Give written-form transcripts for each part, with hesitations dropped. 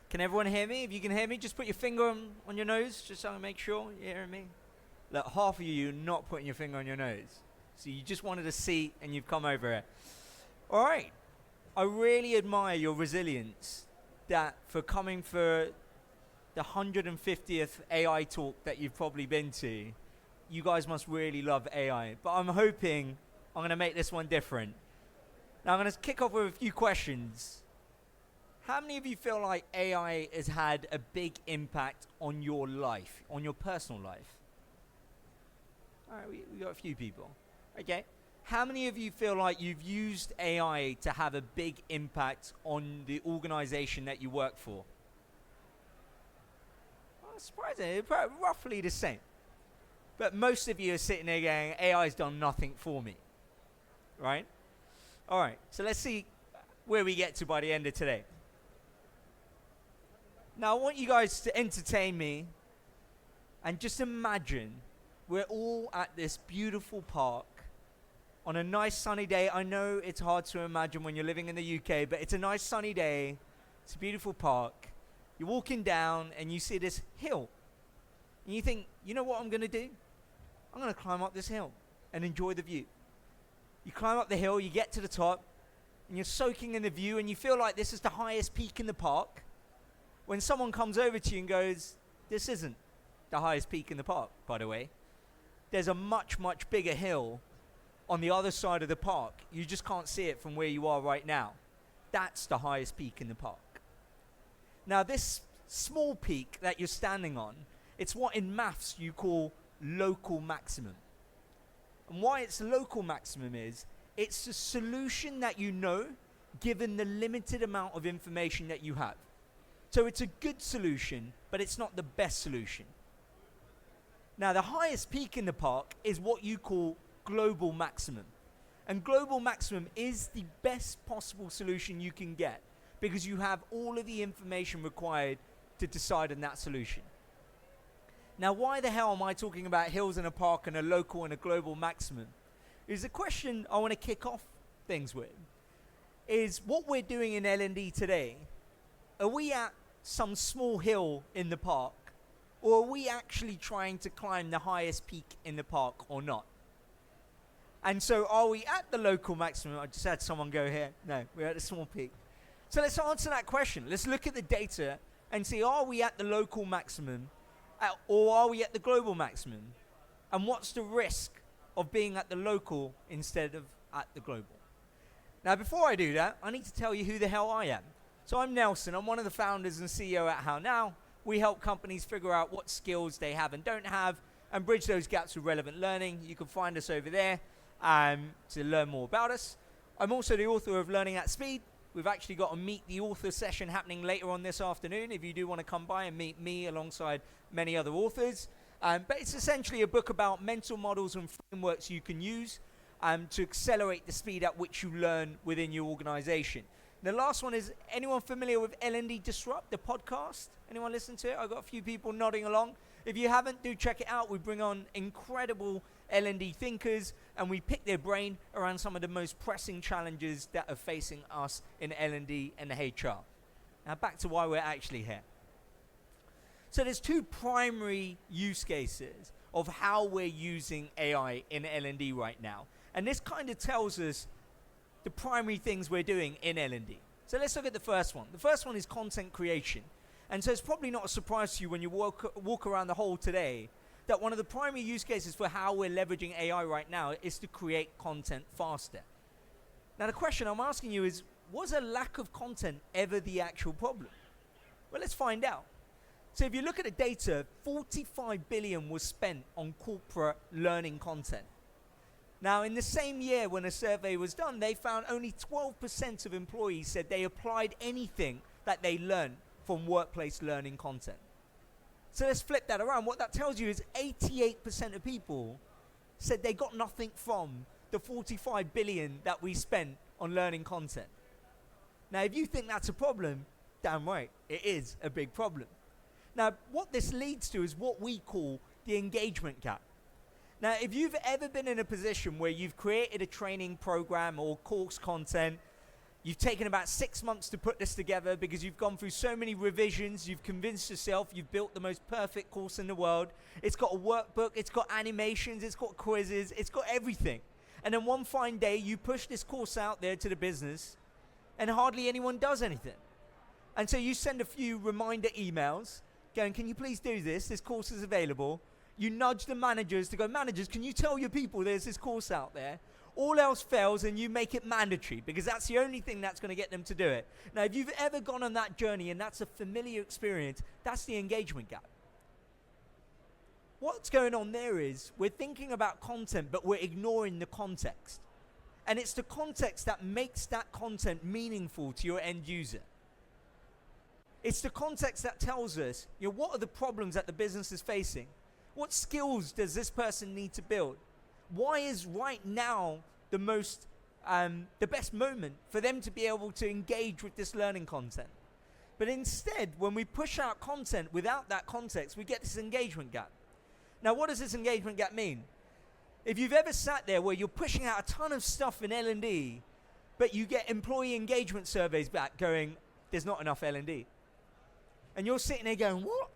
Can everyone hear me? If you can hear me, just put your finger on your nose, just so I make sure you're hearing me. Look, half of you are not putting your finger on your nose. So you just wanted a seat and you've come over here. All right. I really admire your resilience that for coming for the 150th AI talk that you've probably been to. You guys must really love AI. But I'm hoping I'm going to make this one different. Now I'm going to kick off with a few questions. How many of you feel like AI has had a big impact on your life, on your personal life? All right, we got a few people. Okay. How many of you feel like you've used AI to have a big impact on the organization that you work for? Oh, surprising, roughly the same. But most of you are sitting there going, AI's done nothing for me, right? All right, so let's see where we get to by the end of today. Now, I want you guys to entertain me and just imagine we're all at this beautiful park on a nice sunny day. I know it's hard to imagine when you're living in the UK, but it's a nice sunny day. It's a beautiful park. You're walking down and you see this hill. And you think, you know what I'm going to do? I'm going to climb up this hill and enjoy the view. You climb up the hill, you get to the top, and you're soaking in the view, and you feel like this is the highest peak in the park. When someone comes over to you and goes, this isn't the highest peak in the park, by the way. There's a much, much bigger hill on the other side of the park. You just can't see it from where you are right now. That's the highest peak in the park. Now, this small peak that you're standing on, it's what in maths you call local maximum. And why it's local maximum is, it's the solution that you know, given the limited amount of information that you have. So it's a good solution, but it's not the best solution. Now, the highest peak in the park is what you call global maximum. And global maximum is the best possible solution you can get because you have all of the information required to decide on that solution. Now, why the hell am I talking about hills in a park and a local and a global maximum? Is the question I want to kick off things with is what we're doing in L&D today. Are we at some small hill in the park, or are we actually trying to climb the highest peak in the park or not? And so are we at the local maximum? I just had someone go here. No, we're at the small peak. So let's answer that question. Let's look at the data and see, are we at the local maximum or are we at the global maximum? And what's the risk of being at the local instead of at the global? Now, before I do that, I need to tell you who the hell I am. So I'm Nelson. I'm one of the founders and CEO at HowNow. We help companies figure out what skills they have and don't have and bridge those gaps with relevant learning. You can find us over there to learn more about us. I'm also the author of Learning at Speed. We've actually got a Meet the Author session happening later on this afternoon if you do want to come by and meet me alongside many other authors. But it's essentially a book about mental models and frameworks you can use to accelerate the speed at which you learn within your organization. The last one is, anyone familiar with L&D Disrupt, the podcast? Anyone listen to it? I've got a few people nodding along. If you haven't, do check it out. We bring on incredible L&D thinkers, and we pick their brain around some of the most pressing challenges that are facing us in L&D and HR. Now back to why we're actually here. So there's two primary use cases of how we're using AI in L&D right now. And this kind of tells us the primary things we're doing in L&D. So let's look at the first one. The first one is content creation. And so it's probably not a surprise to you when you walk around the hall today that one of the primary use cases for how we're leveraging AI right now is to create content faster. Now the question I'm asking you is, was a lack of content ever the actual problem? Well, let's find out. So if you look at the data, 45 billion was spent on corporate learning content. Now, in the same year when a survey was done, they found only 12% of employees said they applied anything that they learned from workplace learning content. So let's flip that around. What that tells you is 88% of people said they got nothing from the 45 billion that we spent on learning content. Now, if you think that's a problem, damn right, it is a big problem. Now, what this leads to is what we call the engagement gap. Now, if you've ever been in a position where you've created a training program or course content, You've taken about 6 months to put this together because you've gone through so many revisions. You've convinced yourself you've built the most perfect course in the world. It's got a workbook. It's got animations. It's got quizzes. It's got everything. And then one fine day, you push this course out there to the business, and hardly anyone does anything. And so you send a few reminder emails going, can you please do this? This course is available. You nudge the managers to go, managers, can you tell your people there's this course out there? All else fails and you make it mandatory because that's the only thing that's going to get them to do it. Now, if you've ever gone on that journey and that's a familiar experience, that's the engagement gap. What's going on there is we're thinking about content, but we're ignoring the context. And it's the context that makes that content meaningful to your end user. It's the context that tells us, what are the problems that the business is facing? What skills does this person need to build? Why is right now the best moment for them to be able to engage with this learning content? But instead, when we push out content without that context, we get this engagement gap. Now, what does this engagement gap mean? If you've ever sat there where you're pushing out a ton of stuff in L&D, but you get employee engagement surveys back going, there's not enough L&D. And you're sitting there going, what?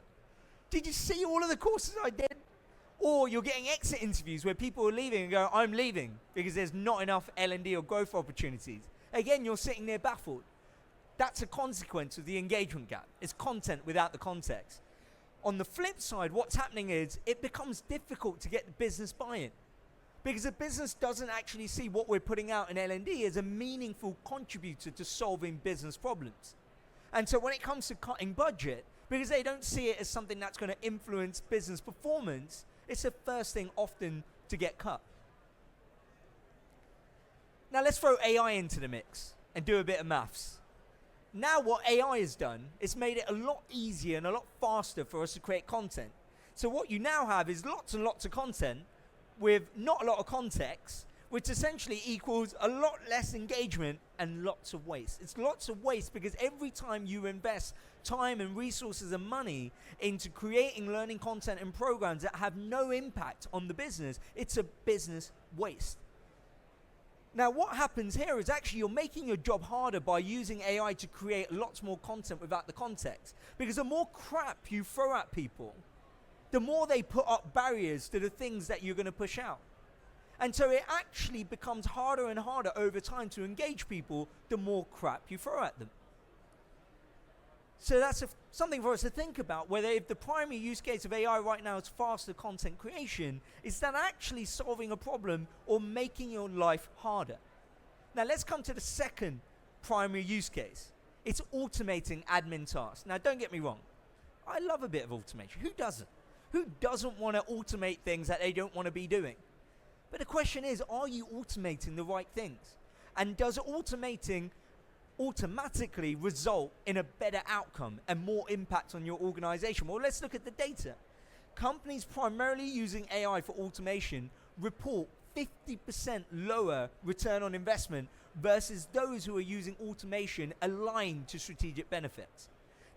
Did you see all of the courses I did? Or you're getting exit interviews where people are leaving and go, I'm leaving because there's not enough L&D or growth opportunities. Again, you're sitting there baffled. That's a consequence of the engagement gap. It's content without the context. On the flip side, what's happening is it becomes difficult to get the business buy-in because the business doesn't actually see what we're putting out in L&D as a meaningful contributor to solving business problems. And so when it comes to cutting budget, because they don't see it as something that's going to influence business performance, it's the first thing often to get cut. Now let's throw AI into the mix and do a bit of maths. Now what AI has done is made it a lot easier and a lot faster for us to create content. So what you now have is lots and lots of content with not a lot of context, which essentially equals a lot less engagement and lots of waste. It's lots of waste because every time you invest time and resources and money into creating learning content and programs that have no impact on the business, it's a business waste. Now what happens here is actually you're making your job harder by using AI to create lots more content without the context. Because the more crap you throw at people, the more they put up barriers to the things that you're going to push out. And so it actually becomes harder and harder over time to engage people the more crap you throw at them. So that's something for us to think about, whether if the primary use case of AI right now is faster content creation, is that actually solving a problem or making your life harder? Now let's come to the second primary use case. It's automating admin tasks. Now don't get me wrong, I love a bit of automation. Who doesn't? Who doesn't want to automate things that they don't want to be doing? But the question is, are you automating the right things? And does automating automatically result in a better outcome and more impact on your organization? Well, let's look at the data. Companies primarily using AI for automation report 50% lower return on investment versus those who are using automation aligned to strategic benefits.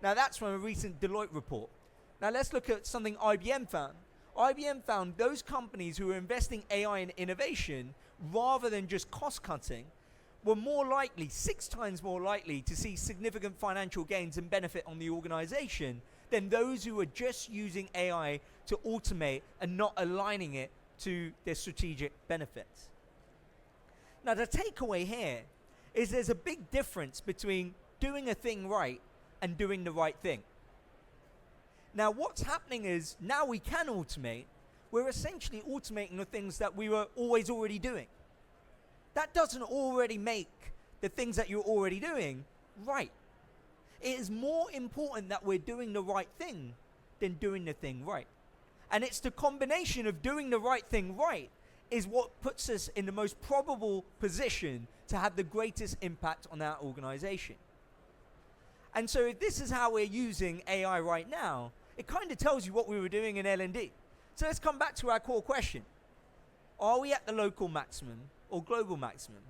Now that's from a recent Deloitte report. Now let's look at something IBM found. IBM found those companies who were investing AI in innovation rather than just cost cutting were more likely, 6 times more likely, to see significant financial gains and benefit on the organization than those who were just using AI to automate and not aligning it to their strategic benefits. Now the takeaway here is there's a big difference between doing a thing right and doing the right thing. Now what's happening is now we can automate, we're essentially automating the things that we were always already doing. That doesn't already make the things that you're already doing right. It is more important that we're doing the right thing than doing the thing right. And it's the combination of doing the right thing right is what puts us in the most probable position to have the greatest impact on our organization. And so if this is how we're using AI right now, it kind of tells you what we were doing in L&D. So let's come back to our core question. Are we at the local maximum or global maximum?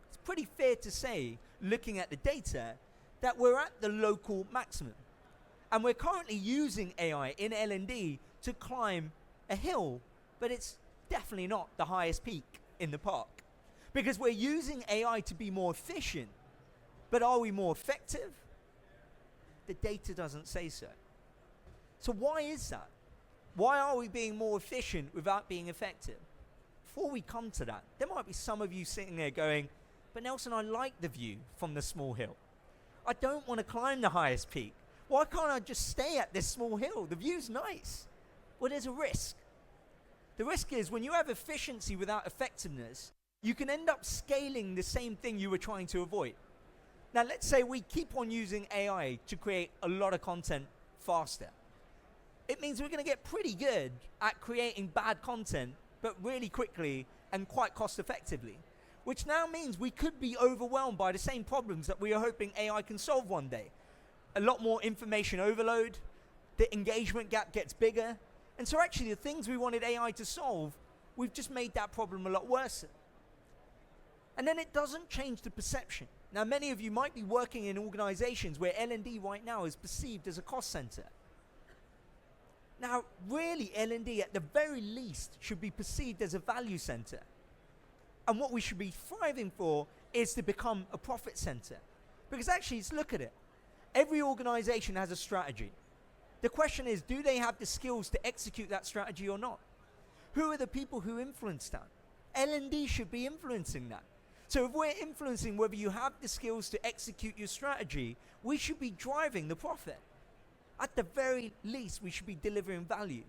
It's pretty fair to say, looking at the data, that we're at the local maximum. And we're currently using AI in L&D to climb a hill, but it's definitely not the highest peak in the park. Because we're using AI to be more efficient, but are we more effective? The data doesn't say so. So why is that? Why are we being more efficient without being effective? Before we come to that, there might be some of you sitting there going, but Nelson, I like the view from the small hill. I don't want to climb the highest peak. Why can't I just stay at this small hill? The view's nice. Well, there's a risk. The risk is when you have efficiency without effectiveness, you can end up scaling the same thing you were trying to avoid. Now, let's say we keep on using AI to create a lot of content faster. It means we're going to get pretty good at creating bad content, but really quickly and quite cost effectively, which now means we could be overwhelmed by the same problems that we are hoping AI can solve one day. A lot more information overload, the engagement gap gets bigger, and so actually the things we wanted AI to solve, we've just made that problem a lot worse. And then it doesn't change the perception. Now, many of you might be working in organizations where L&D right now is perceived as a cost center. Now, really, L&D at the very least should be perceived as a value center. And what we should be striving for is to become a profit center. Because actually, let's look at it. Every organization has a strategy. The question is, do they have the skills to execute that strategy or not? Who are the people who influence that? L&D should be influencing that. So if we're influencing whether you have the skills to execute your strategy, we should be driving the profit. At the very least, we should be delivering value.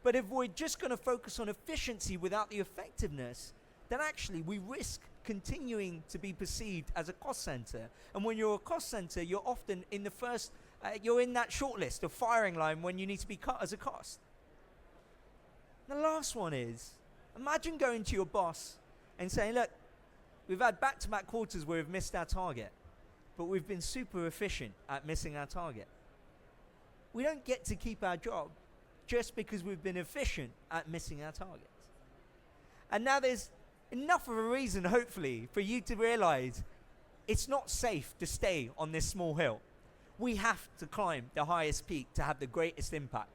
But if we're just going to focus on efficiency without the effectiveness, then actually we risk continuing to be perceived as a cost center. And when you're a cost center, you're often in the first, you're in that shortlist of firing line when you need to be cut as a cost. The last one is, imagine going to your boss and saying, look, we've had back-to-back quarters where we've missed our target, but we've been super efficient at missing our target. We don't get to keep our job just because we've been efficient at missing our targets. And now there's enough of a reason, hopefully, for you to realize it's not safe to stay on this small hill. We have to climb the highest peak to have the greatest impact.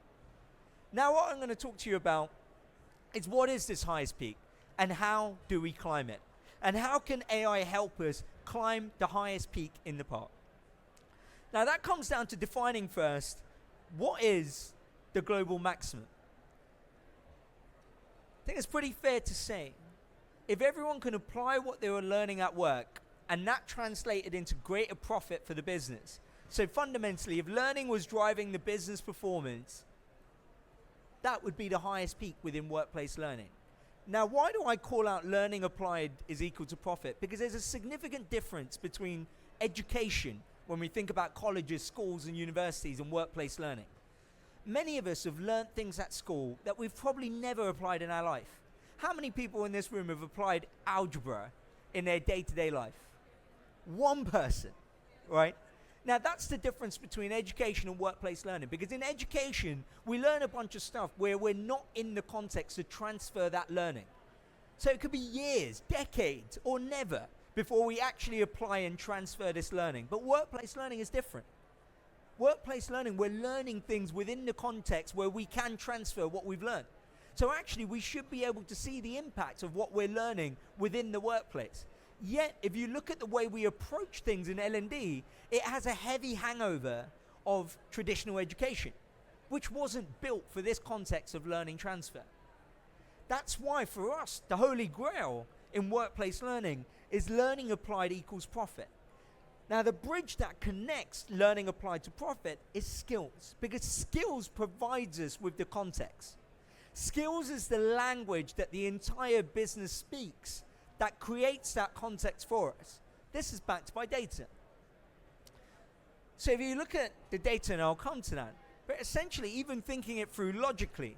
Now, what I'm going to talk to you about is what is this highest peak and how do we climb it? And how can AI help us climb the highest peak in the park? Now, that comes down to defining first, what is the global maximum? I think it's pretty fair to say, if everyone can apply what they were learning at work and that translated into greater profit for the business, so fundamentally, if learning was driving the business performance, that would be the highest peak within workplace learning. Now, why do I call out learning applied is equal to profit? Because there's a significant difference between education, when we think about colleges, schools, and universities, and workplace learning. Many of us have learned things at school that we've probably never applied in our life. How many people in this room have applied algebra in their day-to-day life? One person, right? Now, that's the difference between education and workplace learning, because in education, we learn a bunch of stuff where we're not in the context to transfer that learning. So it could be years, decades, or never before we actually apply and transfer this learning. But workplace learning is different. Workplace learning, we're learning things within the context where we can transfer what we've learned. So actually, we should be able to see the impact of what we're learning within the workplace. Yet, if you look at the way we approach things in L&D, it has a heavy hangover of traditional education, which wasn't built for this context of learning transfer. That's why, for us, the holy grail in workplace learning is learning applied equals profit. Now, the bridge that connects learning applied to profit is skills, because skills provides us with the context. Skills is the language that the entire business speaks that creates that context for us. This is backed by data. So if you look at the data, and I'll come to that, but essentially even thinking it through logically,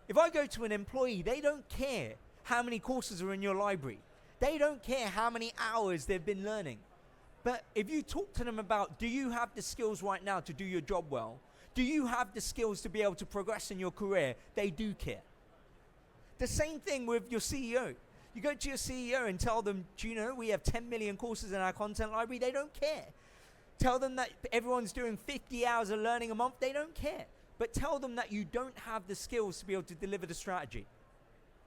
if I go to an employee, they don't care how many courses are in your library. They don't care how many hours they've been learning. But if you talk to them about, do you have the skills right now to do your job well? Do you have the skills to be able to progress in your career? They do care. The same thing with your CEO. You go to your CEO and tell them, do you know we have 10 million courses in our content library? They don't care. Tell them that everyone's doing 50 hours of learning a month. They don't care. But tell them that you don't have the skills to be able to deliver the strategy.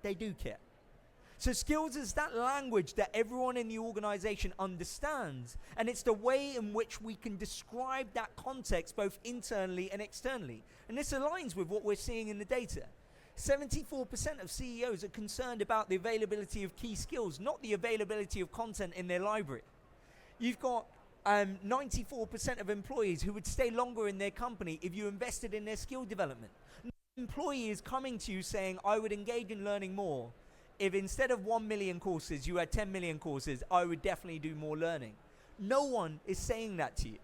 They do care. So skills is that language that everyone in the organization understands, and it's the way in which we can describe that context both internally and externally. And this aligns with what we're seeing in the data. 74% of CEOs are concerned about the availability of key skills, not the availability of content in their library. You've got 94% of employees who would stay longer in their company if you invested in their skill development. No employee is coming to you saying, I would engage in learning more. If instead of 1 million courses, you had 10 million courses, I would definitely do more learning. No one is saying that to you.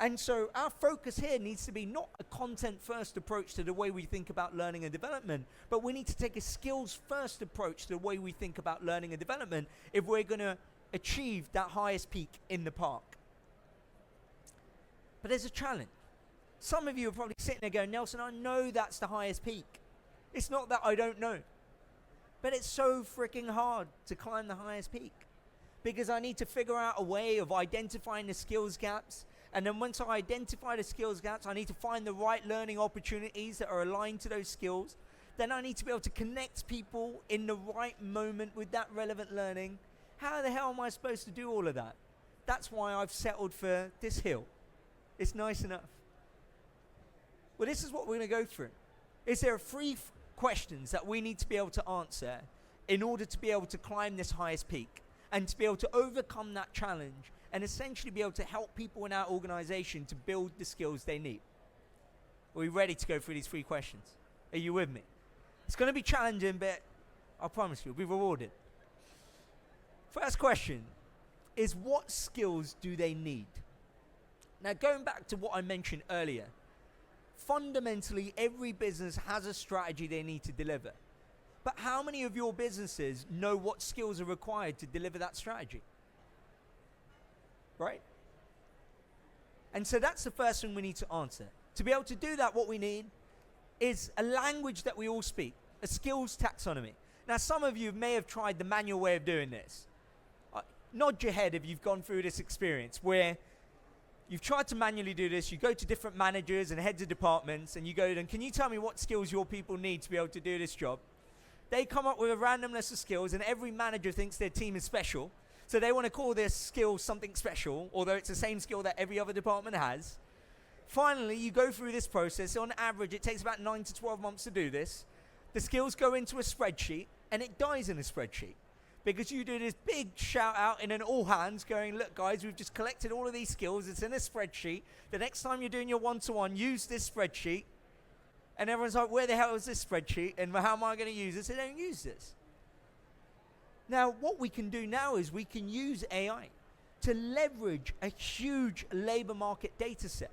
And so our focus here needs to be not a content-first approach to the way we think about learning and development, but we need to take a skills-first approach to the way we think about learning and development if we're going to achieve that highest peak in the park. But there's a challenge. Some of you are probably sitting there going, Nelson, I know that's the highest peak. It's not that I don't know. But it's so freaking hard to climb the highest peak because I need to figure out a way of identifying the skills gaps. And then once I identify the skills gaps, I need to find the right learning opportunities that are aligned to those skills. Then I need to be able to connect people in the right moment with that relevant learning. How the hell am I supposed to do all of that? That's why I've settled for this hill. It's nice enough. Well, this is what we're going to go through. Is there three questions that we need to be able to answer in order to be able to climb this highest peak and to be able to overcome that challenge and essentially be able to help people in our organization to build the skills they need. Are we ready to go through these three questions? Are you with me? It's going to be challenging, but I promise you, we'll be rewarded. First question is, what skills do they need? Now, going back to what I mentioned earlier, fundamentally, every business has a strategy they need to deliver. But how many of your businesses know what skills are required to deliver that strategy? Right? And so that's the first thing we need to answer. To be able to do that, what we need is a language that we all speak, a skills taxonomy. Now, some of you may have tried the manual way of doing this. Nod your head if you've gone through this experience where you've tried to manually do this. You go to different managers and heads of departments and you go to them, can you tell me what skills your people need to be able to do this job? They come up with a random list of skills, and every manager thinks their team is special. So they want to call their skill something special, although it's the same skill that every other department has. Finally, you go through this process. On average, it takes about 9 to 12 months to do this. The skills go into a spreadsheet, and it dies in a spreadsheet. Because you do this big shout out in an all hands going, look guys, we've just collected all of these skills. It's in a spreadsheet. The next time you're doing your one-to-one, use this spreadsheet. And everyone's like, where the hell is this spreadsheet? And how am I going to use this? They don't use this. Now, what we can do now is we can use AI to leverage a huge labor market data set.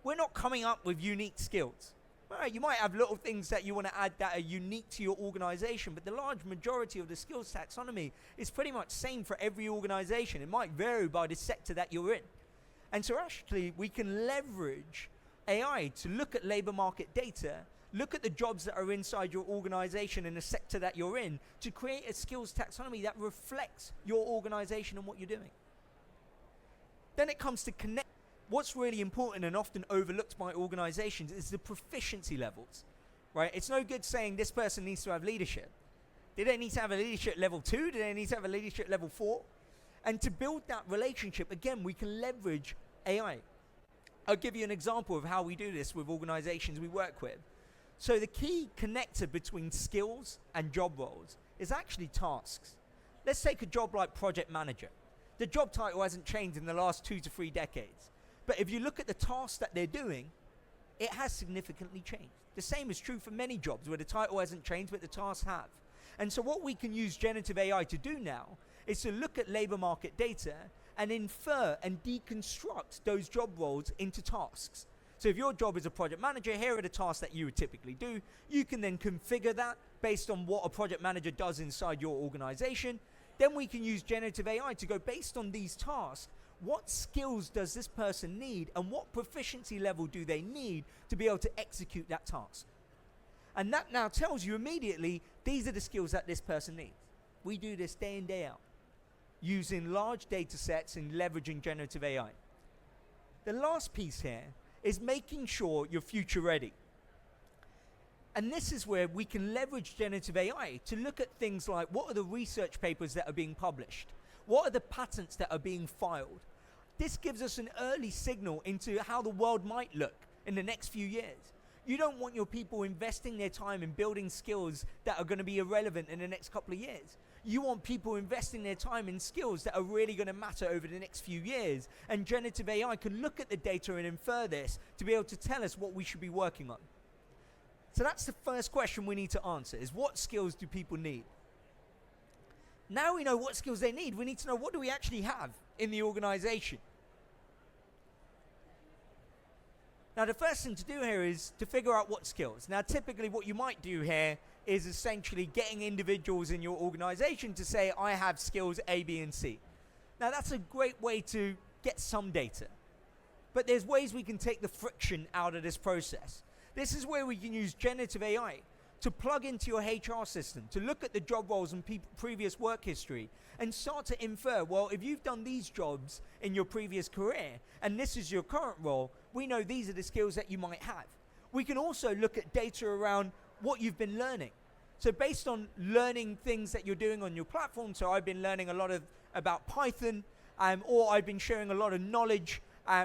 We're not coming up with unique skills. Right, you might have little things that you want to add that are unique to your organization, but the large majority of the skills taxonomy is pretty much same for every organization. It might vary by the sector that you're in. And so actually, we can leverage AI to look at labor market data, look at the jobs that are inside your organization in the sector that you're in, to create a skills taxonomy that reflects your organization and what you're doing. Then it comes to connect. What's really important and often overlooked by organizations is the proficiency levels, right? It's no good saying this person needs to have leadership. Do they need to have a leadership level 2? Do they need to have a leadership level 4? And to build that relationship, again, we can leverage AI. I'll give you an example of how we do this with organizations we work with. So the key connector between skills and job roles is actually tasks. Let's take a job like project manager. The job title hasn't changed in the last 2 to 3 decades. But if you look at the tasks that they're doing, it has significantly changed. The same is true for many jobs where the title hasn't changed, but the tasks have. And so what we can use generative AI to do now is to look at labor market data and infer and deconstruct those job roles into tasks. So if your job is a project manager, here are the tasks that you would typically do. You can then configure that based on what a project manager does inside your organization. Then we can use generative AI to go based on these tasks. What skills does this person need and what proficiency level do they need to be able to execute that task? And that now tells you immediately, these are the skills that this person needs. We do this day in, day out, using large data sets and leveraging generative AI. The last piece here is making sure you're future ready. And this is where we can leverage generative AI to look at things like, what are the research papers that are being published? What are the patents that are being filed? This gives us an early signal into how the world might look in the next few years. You don't want your people investing their time in building skills that are going to be irrelevant in the next couple of years. You want people investing their time in skills that are really going to matter over the next few years. And generative AI can look at the data and infer this to be able to tell us what we should be working on. So that's the first question we need to answer, is what skills do people need? Now we know what skills they need, we need to know what do we actually have in the organization. Now the first thing to do here is to figure out what skills. Now typically what you might do here is essentially getting individuals in your organization to say, I have skills A, B, and C. Now that's a great way to get some data. But there's ways we can take the friction out of this process. This is where we can use generative AI to plug into your HR system, to look at the job roles and previous work history and start to infer, well, if you've done these jobs in your previous career and this is your current role, we know these are the skills that you might have. We can also look at data around what you've been learning. So based on learning things that you're doing on your platform, so I've been learning a lot about Python, or I've been sharing a lot of knowledge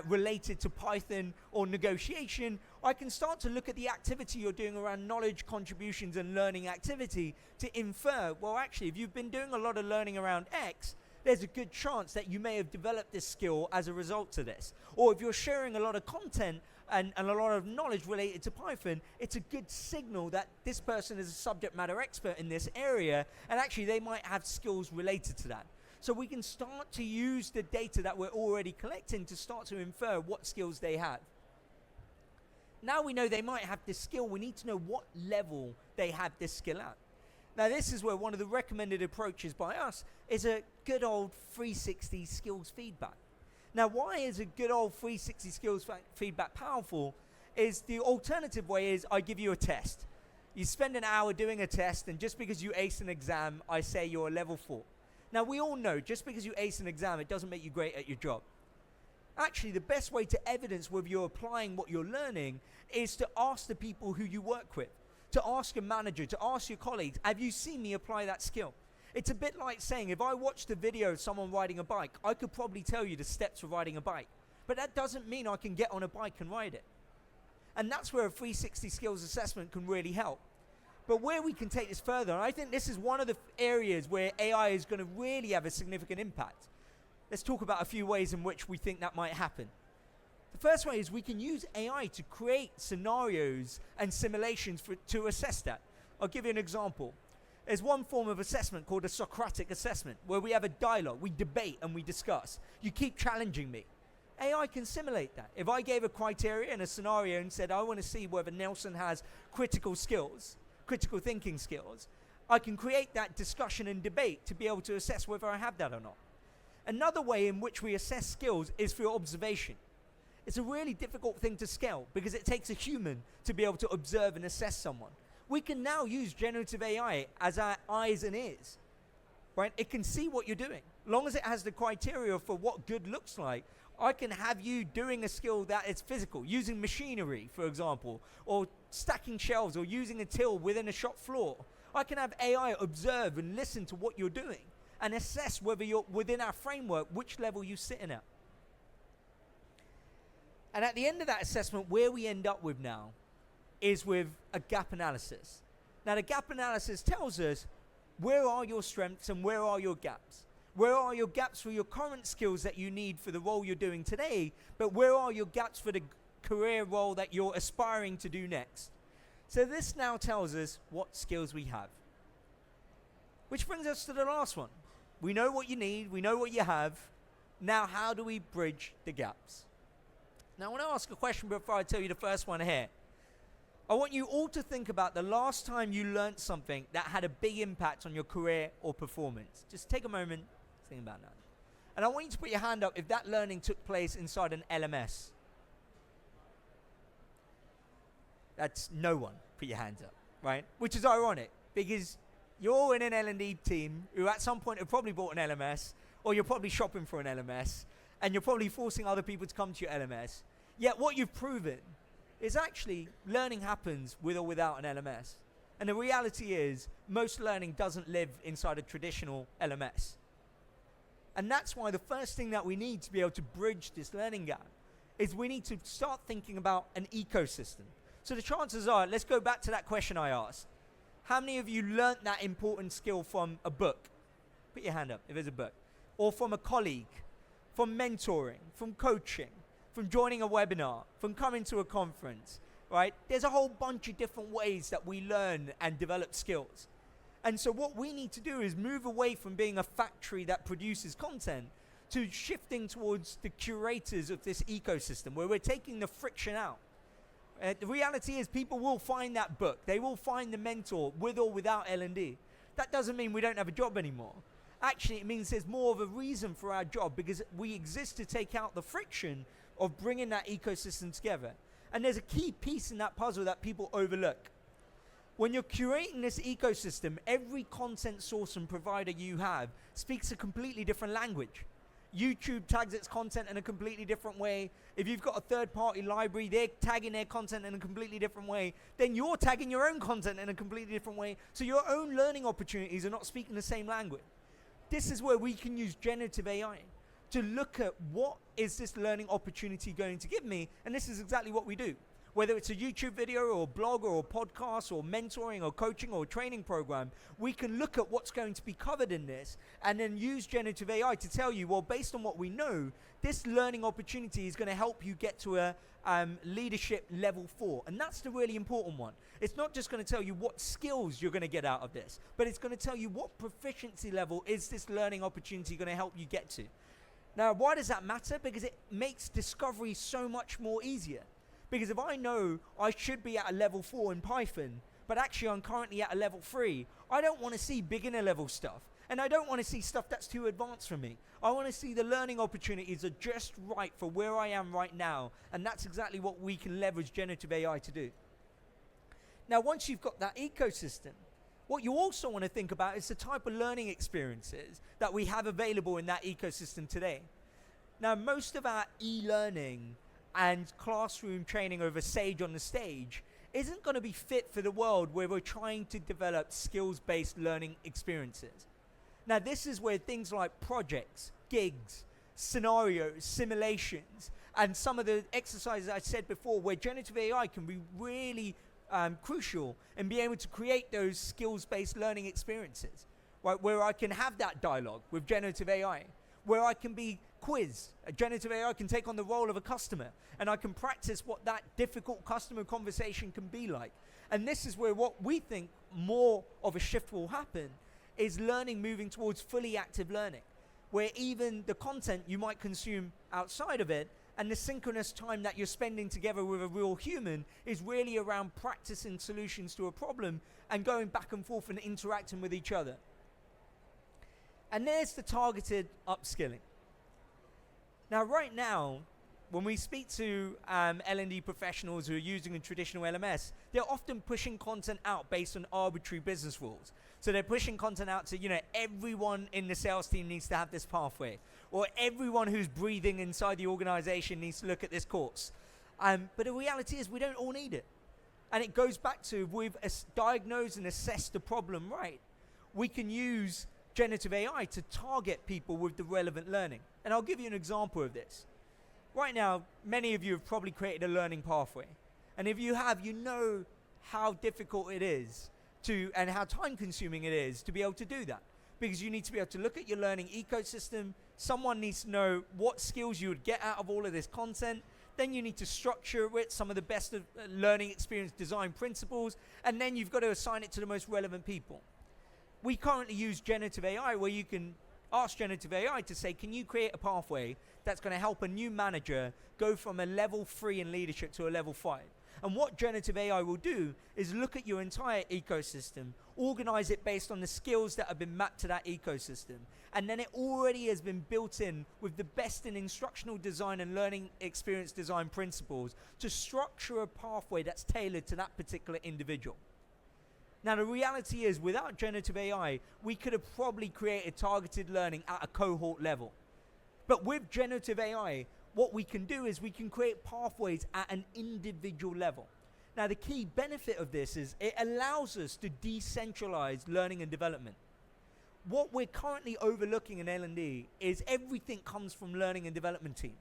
related to Python or negotiation, I can start to look at the activity you're doing around knowledge contributions and learning activity to infer, well, actually, if you've been doing a lot of learning around X, there's a good chance that you may have developed this skill as a result of this. Or if you're sharing a lot of content and a lot of knowledge related to Python, it's a good signal that this person is a subject matter expert in this area, and actually they might have skills related to that. So we can start to use the data that we're already collecting to start to infer what skills they have. Now we know they might have this skill, we need to know what level they have this skill at. Now this is where one of the recommended approaches by us is a good old 360 skills feedback. Now why is a good old 360 skills feedback powerful is the alternative way is I give you a test. You spend an hour doing a test, and just because you ace an exam, I say you're a level 4. Now we all know just because you ace an exam, it doesn't make you great at your job. Actually, the best way to evidence whether you're applying what you're learning is to ask the people who you work with, to ask a manager, to ask your colleagues, have you seen me apply that skill? It's a bit like saying, if I watched a video of someone riding a bike, I could probably tell you the steps for riding a bike. But that doesn't mean I can get on a bike and ride it. And that's where a 360 skills assessment can really help. But where we can take this further, and I think this is one of the areas where AI is going to really have a significant impact. Let's talk about a few ways in which we think that might happen. The first way is we can use AI to create scenarios and simulations to assess that. I'll give you an example. There's one form of assessment called a Socratic assessment, where we have a dialogue, we debate and we discuss. You keep challenging me. AI can simulate that. If I gave a criteria and a scenario and said, I want to see whether Nelson has critical skills, critical thinking skills, I can create that discussion and debate to be able to assess whether I have that or not. Another way in which we assess skills is through observation. It's a really difficult thing to scale because it takes a human to be able to observe and assess someone. We can now use generative AI as our eyes and ears, right? It can see what you're doing. Long as it has the criteria for what good looks like, I can have you doing a skill that is physical, using machinery, for example, or stacking shelves or using a till within a shop floor. I can have AI observe and listen to what you're doing and assess whether you're within our framework, which level you're sitting at. And at the end of that assessment, where we end up with now is with a gap analysis. Now, the gap analysis tells us where are your strengths and where are your gaps. Where are your gaps for your current skills that you need for the role you're doing today, but where are your gaps for the career role that you're aspiring to do next? So this now tells us what skills we have. Which brings us to the last one. We know what you need, we know what you have. Now, how do we bridge the gaps? Now, I want to ask a question before I tell you the first one here. I want you all to think about the last time you learned something that had a big impact on your career or performance. Just take a moment, think about that. And I want you to put your hand up if that learning took place inside an LMS. That's no one put your hands up, right? Which is ironic, because you're all in an L&D team who at some point have probably bought an LMS, or you're probably shopping for an LMS, and you're probably forcing other people to come to your LMS. Yet what you've proven is actually learning happens with or without an LMS. And the reality is, most learning doesn't live inside a traditional LMS. And that's why the first thing that we need to be able to bridge this learning gap is we need to start thinking about an ecosystem. So the chances are, let's go back to that question I asked. How many of you learnt that important skill from a book? Put your hand up if there's a book. Or from a colleague, from mentoring, from coaching, from joining a webinar, from coming to a conference, right? There's a whole bunch of different ways that we learn and develop skills. And so what we need to do is move away from being a factory that produces content to shifting towards the curators of this ecosystem where we're taking the friction out. The reality is people will find that book. They will find the mentor with or without L&D. That doesn't mean we don't have a job anymore. Actually, it means there's more of a reason for our job because we exist to take out the friction of bringing that ecosystem together. And there's a key piece in that puzzle that people overlook. When you're curating this ecosystem, every content source and provider you have speaks a completely different language. YouTube tags its content in a completely different way. If you've got a third-party library, they're tagging their content in a completely different way. Then you're tagging your own content in a completely different way. So your own learning opportunities are not speaking the same language. This is where we can use generative AI to look at what is this learning opportunity going to give me, and this is exactly what we do. Whether it's a YouTube video or a blog or a podcast or mentoring or coaching or a training program, we can look at what's going to be covered in this and then use generative AI to tell you, well, based on what we know, this learning opportunity is going to help you get to a leadership level 4. And that's the really important one. It's not just going to tell you what skills you're going to get out of this, but it's going to tell you what proficiency level is this learning opportunity going to help you get to. Now, why does that matter? Because it makes discovery so much more easier. Because if I know I should be at a level 4 in Python, but actually I'm currently at a level 3, I don't want to see beginner level stuff. And I don't want to see stuff that's too advanced for me. I want to see the learning opportunities are just right for where I am right now. And that's exactly what we can leverage generative AI to do. Now, once you've got that ecosystem, what you also want to think about is the type of learning experiences that we have available in that ecosystem today. Now, most of our e-learning and classroom training over Sage on the Stage isn't going to be fit for the world where we're trying to develop skills-based learning experiences. Now, this is where things like projects, gigs, scenarios, simulations, and some of the exercises I said before where generative AI can be really crucial in being able to create those skills-based learning experiences, right? Where I can have that dialogue with generative AI, where I can be quiz. A generative AI can take on the role of a customer, and I can practice what that difficult customer conversation can be like. And this is where what we think more of a shift will happen is learning moving towards fully active learning, where even the content you might consume outside of it and the synchronous time that you're spending together with a real human is really around practicing solutions to a problem and going back and forth and interacting with each other. And there's the targeted upskilling. Now, right now, when we speak to L&D professionals who are using a traditional LMS, they're often pushing content out based on arbitrary business rules. So they're pushing content out to, everyone in the sales team needs to have this pathway, or everyone who's breathing inside the organization needs to look at this course. But the reality is we don't all need it. And it goes back to, if we've diagnosed and assessed the problem right, we can use generative AI to target people with the relevant learning. And I'll give you an example of this. Right now, many of you have probably created a learning pathway. And if you have, you know how difficult it is and how time consuming it is to be able to do that. Because you need to be able to look at your learning ecosystem. Someone needs to know what skills you would get out of all of this content. Then you need to structure it, some of the best of learning experience design principles. And then you've got to assign it to the most relevant people. We currently use generative AI where you can ask generative AI to say, can you create a pathway that's going to help a new manager go from a level 3 in leadership to a level 5? And what generative AI will do is look at your entire ecosystem, organize it based on the skills that have been mapped to that ecosystem. And then it already has been built in with the best in instructional design and learning experience design principles to structure a pathway that's tailored to that particular individual. Now, the reality is, without generative AI, we could have probably created targeted learning at a cohort level. But with generative AI, what we can do is we can create pathways at an individual level. Now, the key benefit of this is it allows us to decentralize learning and development. What we're currently overlooking in L&D is everything comes from learning and development teams.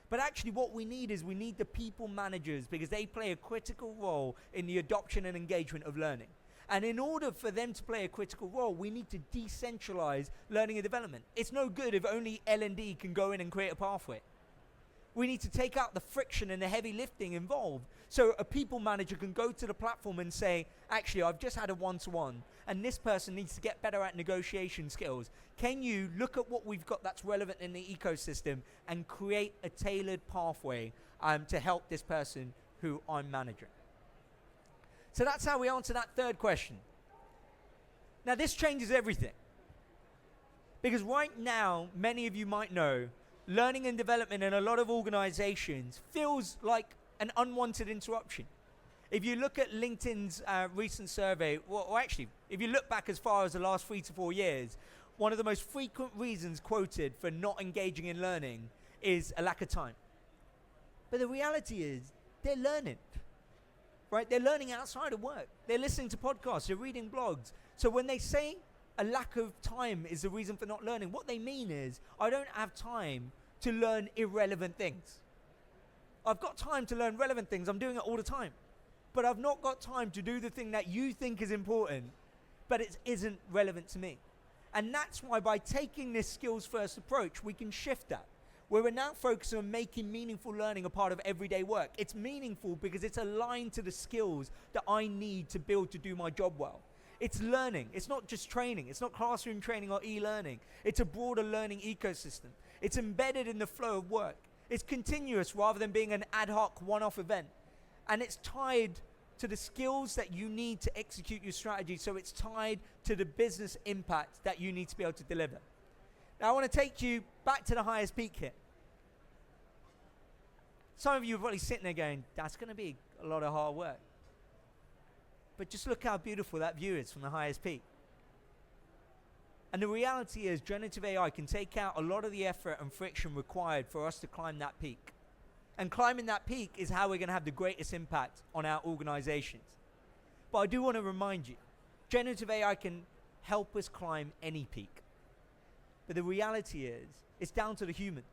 But actually what we need is we need the people managers, because they play a critical role in the adoption and engagement of learning. And in order for them to play a critical role, we need to decentralize learning and development. It's no good if only L&D can go in and create a pathway. We need to take out the friction and the heavy lifting involved. So a people manager can go to the platform and say, actually, I've just had a one-to-one, and this person needs to get better at negotiation skills. Can you look at what we've got that's relevant in the ecosystem and create a tailored pathway to help this person who I'm managing? So that's how we answer that third question. Now, this changes everything. Because right now, many of you might know, learning and development in a lot of organizations feels like an unwanted interruption. If you look at LinkedIn's recent survey, or actually, if you look back as far as the last 3 to 4 years, one of the most frequent reasons quoted for not engaging in learning is a lack of time. But the reality is, they're learning, right? They're learning outside of work. They're listening to podcasts, they're reading blogs. So when they say a lack of time is the reason for not learning, what they mean is, I don't have time to learn irrelevant things. I've got time to learn relevant things, I'm doing it all the time. But I've not got time to do the thing that you think is important, but it isn't relevant to me. And that's why by taking this skills first approach, we can shift that. Where we're now focusing on making meaningful learning a part of everyday work. It's meaningful because it's aligned to the skills that I need to build to do my job well. It's learning. It's not just training. It's not classroom training or e-learning. It's a broader learning ecosystem. It's embedded in the flow of work. It's continuous rather than being an ad hoc one-off event. And it's tied to the skills that you need to execute your strategy. So it's tied to the business impact that you need to be able to deliver. Now I want to take you back to the highest peak here. Some of you are probably sitting there going, that's going to be a lot of hard work. But just look how beautiful that view is from the highest peak. And the reality is generative AI can take out a lot of the effort and friction required for us to climb that peak. And climbing that peak is how we're going to have the greatest impact on our organizations. But I do want to remind you, generative AI can help us climb any peak. But the reality is, it's down to the human.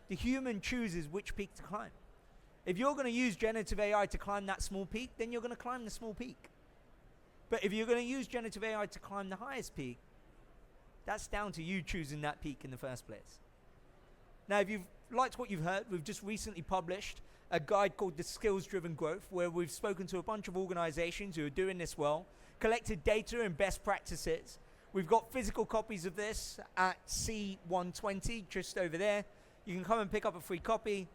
The human chooses which peak to climb. If you're going to use generative AI to climb that small peak, then you're going to climb the small peak. But if you're going to use generative AI to climb the highest peak, that's down to you choosing that peak in the first place. Now, if you've liked what you've heard, we've just recently published a guide called The Skills-Driven Growth, where we've spoken to a bunch of organizations who are doing this well, collected data and best practices. We've got physical copies of this at C120, just over there. You can come and pick up a free copy.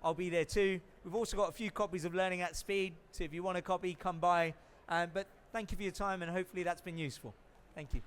I'll be there too. We've also got a few copies of Learning at Speed, so if you want a copy, come by. But thank you for your time, and hopefully that's been useful. Thank you.